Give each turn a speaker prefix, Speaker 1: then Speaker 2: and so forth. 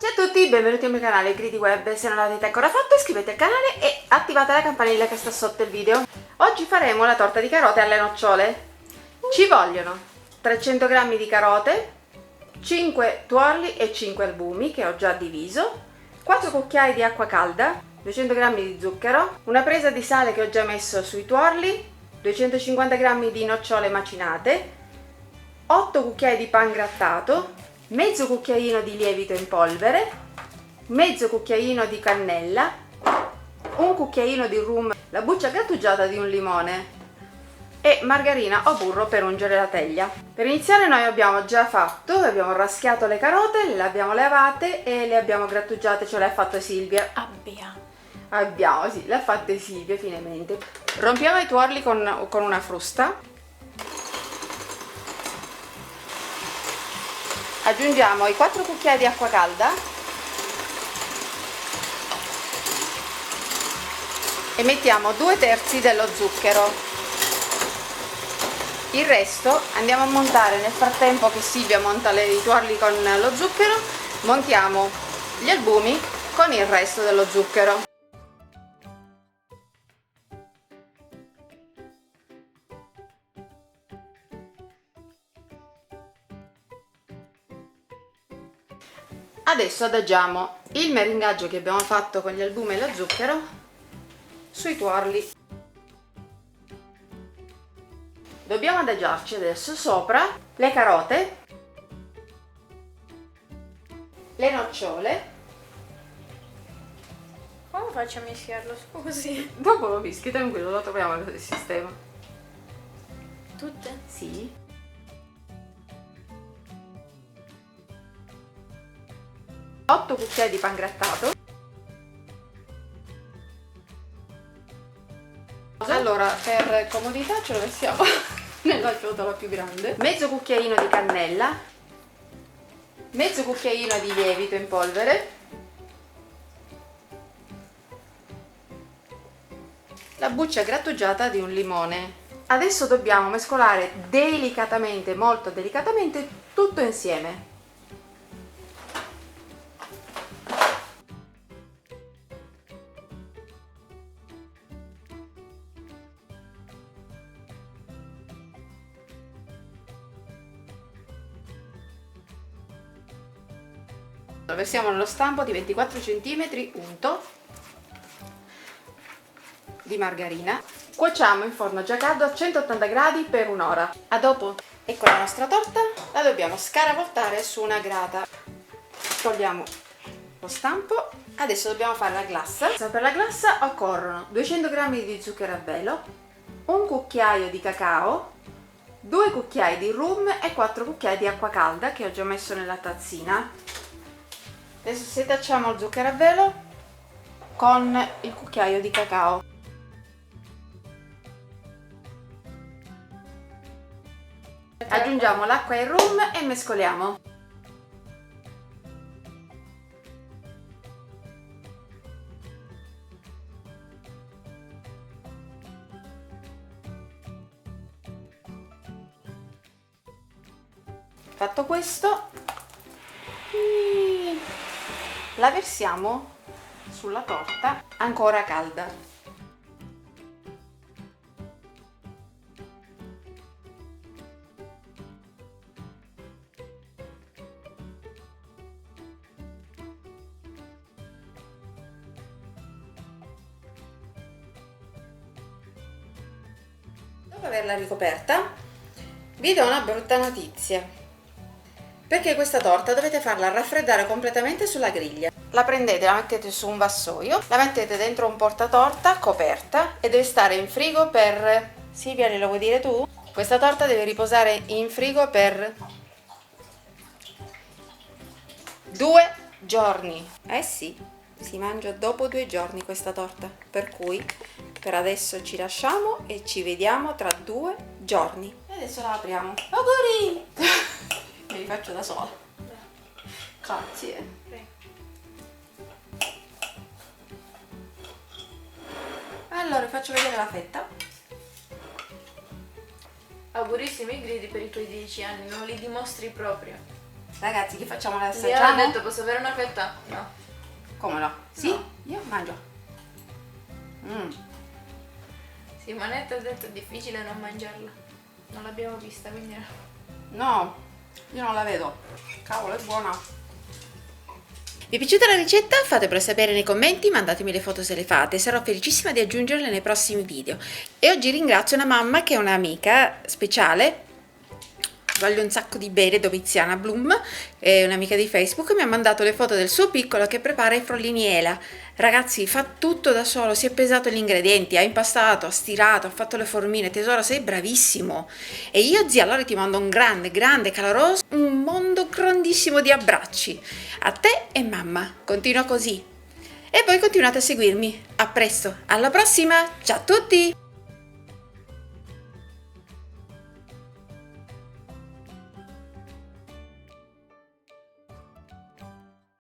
Speaker 1: Ciao a tutti, benvenuti al mio canale Greedy Web. Se non l'avete ancora fatto iscrivetevi al canale e attivate la campanella che sta sotto il video. Oggi faremo la torta di carote alle nocciole. Ci vogliono 300 g di carote, 5 tuorli e 5 albumi che ho già diviso, 4 cucchiai di acqua calda, 200 g di zucchero, una presa di sale che ho già messo sui tuorli, 250 g di nocciole macinate, 8 cucchiai di pan grattato, mezzo cucchiaino di lievito in polvere, mezzo cucchiaino di cannella, un cucchiaino di rum, la buccia grattugiata di un limone e margarina o burro per ungere la teglia. Per iniziare noi abbiamo abbiamo raschiato le carote, le abbiamo lavate e le abbiamo grattugiate, ce le ha fatte Silvia. Sì, le ha fatte Silvia finemente. Rompiamo i tuorli con una frusta. Aggiungiamo i 4 cucchiai di acqua calda e mettiamo 2/3 dello zucchero. Il resto andiamo a montare, nel frattempo che Silvia monta i tuorli con lo zucchero, montiamo gli albumi con il resto dello zucchero. Adesso adagiamo il meringaggio che abbiamo fatto con gli albumi e lo zucchero sui tuorli. Dobbiamo adagiarci adesso sopra le carote, le nocciole.
Speaker 2: Come faccio a mischiarlo, scusi?
Speaker 1: Dopo lo mischi, tranquillo, lo troviamo il sistema.
Speaker 2: Tutte?
Speaker 1: Sì. 8 cucchiai di pan grattato. Allora, per comodità ce lo mettiamo nella ciotola più grande. Mezzo cucchiaino di cannella, mezzo cucchiaino di lievito in polvere, la buccia grattugiata di un limone. Adesso dobbiamo mescolare delicatamente, molto delicatamente, tutto insieme. Lo versiamo nello stampo di 24 cm unto di margarina. Cuociamo in forno già caldo a 180 gradi per un'ora. A dopo. Ecco la nostra torta, la dobbiamo scaravoltare su una grata. Togliamo lo stampo. Adesso dobbiamo fare la glassa. Per la glassa occorrono 200 g di zucchero a velo, un cucchiaio di cacao, 2 cucchiai di rum e 4 cucchiai di acqua calda che ho già messo nella tazzina. Adesso setacciamo il zucchero a velo con il cucchiaio di cacao. Aggiungiamo l'acqua e il rum e mescoliamo. Fatto questo, la versiamo sulla torta ancora calda. Dopo averla ricoperta, vi do una brutta notizia. Perché questa torta dovete farla raffreddare completamente sulla griglia. La prendete, la mettete su un vassoio, la mettete dentro un portatorta coperta e deve stare in frigo per... Silvia, glielo vuoi dire tu? Questa torta deve riposare in frigo per 2 giorni. Eh sì, si mangia dopo 2 giorni questa torta, per cui per adesso ci lasciamo e ci vediamo tra 2 giorni. E adesso la apriamo. Auguri! Me li faccio da sola. Grazie. Allora vi faccio vedere la fetta.
Speaker 2: Augurissimi Greedy per i tuoi 10 anni, non li dimostri proprio.
Speaker 1: Ragazzi, che facciamo? La
Speaker 2: Io ho
Speaker 1: assaggiamo?
Speaker 2: detto posso avere una fetta? No.
Speaker 1: Come no? Sì?
Speaker 2: No.
Speaker 1: Io mangio.
Speaker 2: Simonetta ha detto è difficile non mangiarla. Non l'abbiamo vista, quindi no.
Speaker 1: No, io non la vedo. Cavolo, è buona. Vi è piaciuta la ricetta? Fatemelo sapere nei commenti, mandatemi le foto se le fate, sarò felicissima di aggiungerle nei prossimi video. E oggi ringrazio una mamma che è un'amica speciale, voglio un sacco di bene, Doviziana Bloom, è un'amica di Facebook, mi ha mandato le foto del suo piccolo che prepara i frollini Ela. Ragazzi, fa tutto da solo, si è pesato gli ingredienti, ha impastato, ha stirato, ha fatto le formine. Tesoro, sei bravissimo. E io, zia, allora ti mando un grande, grande, caloroso, un mondo grandissimo di abbracci. A te e mamma, continua così. E voi continuate a seguirmi. A presto, alla prossima, ciao a tutti!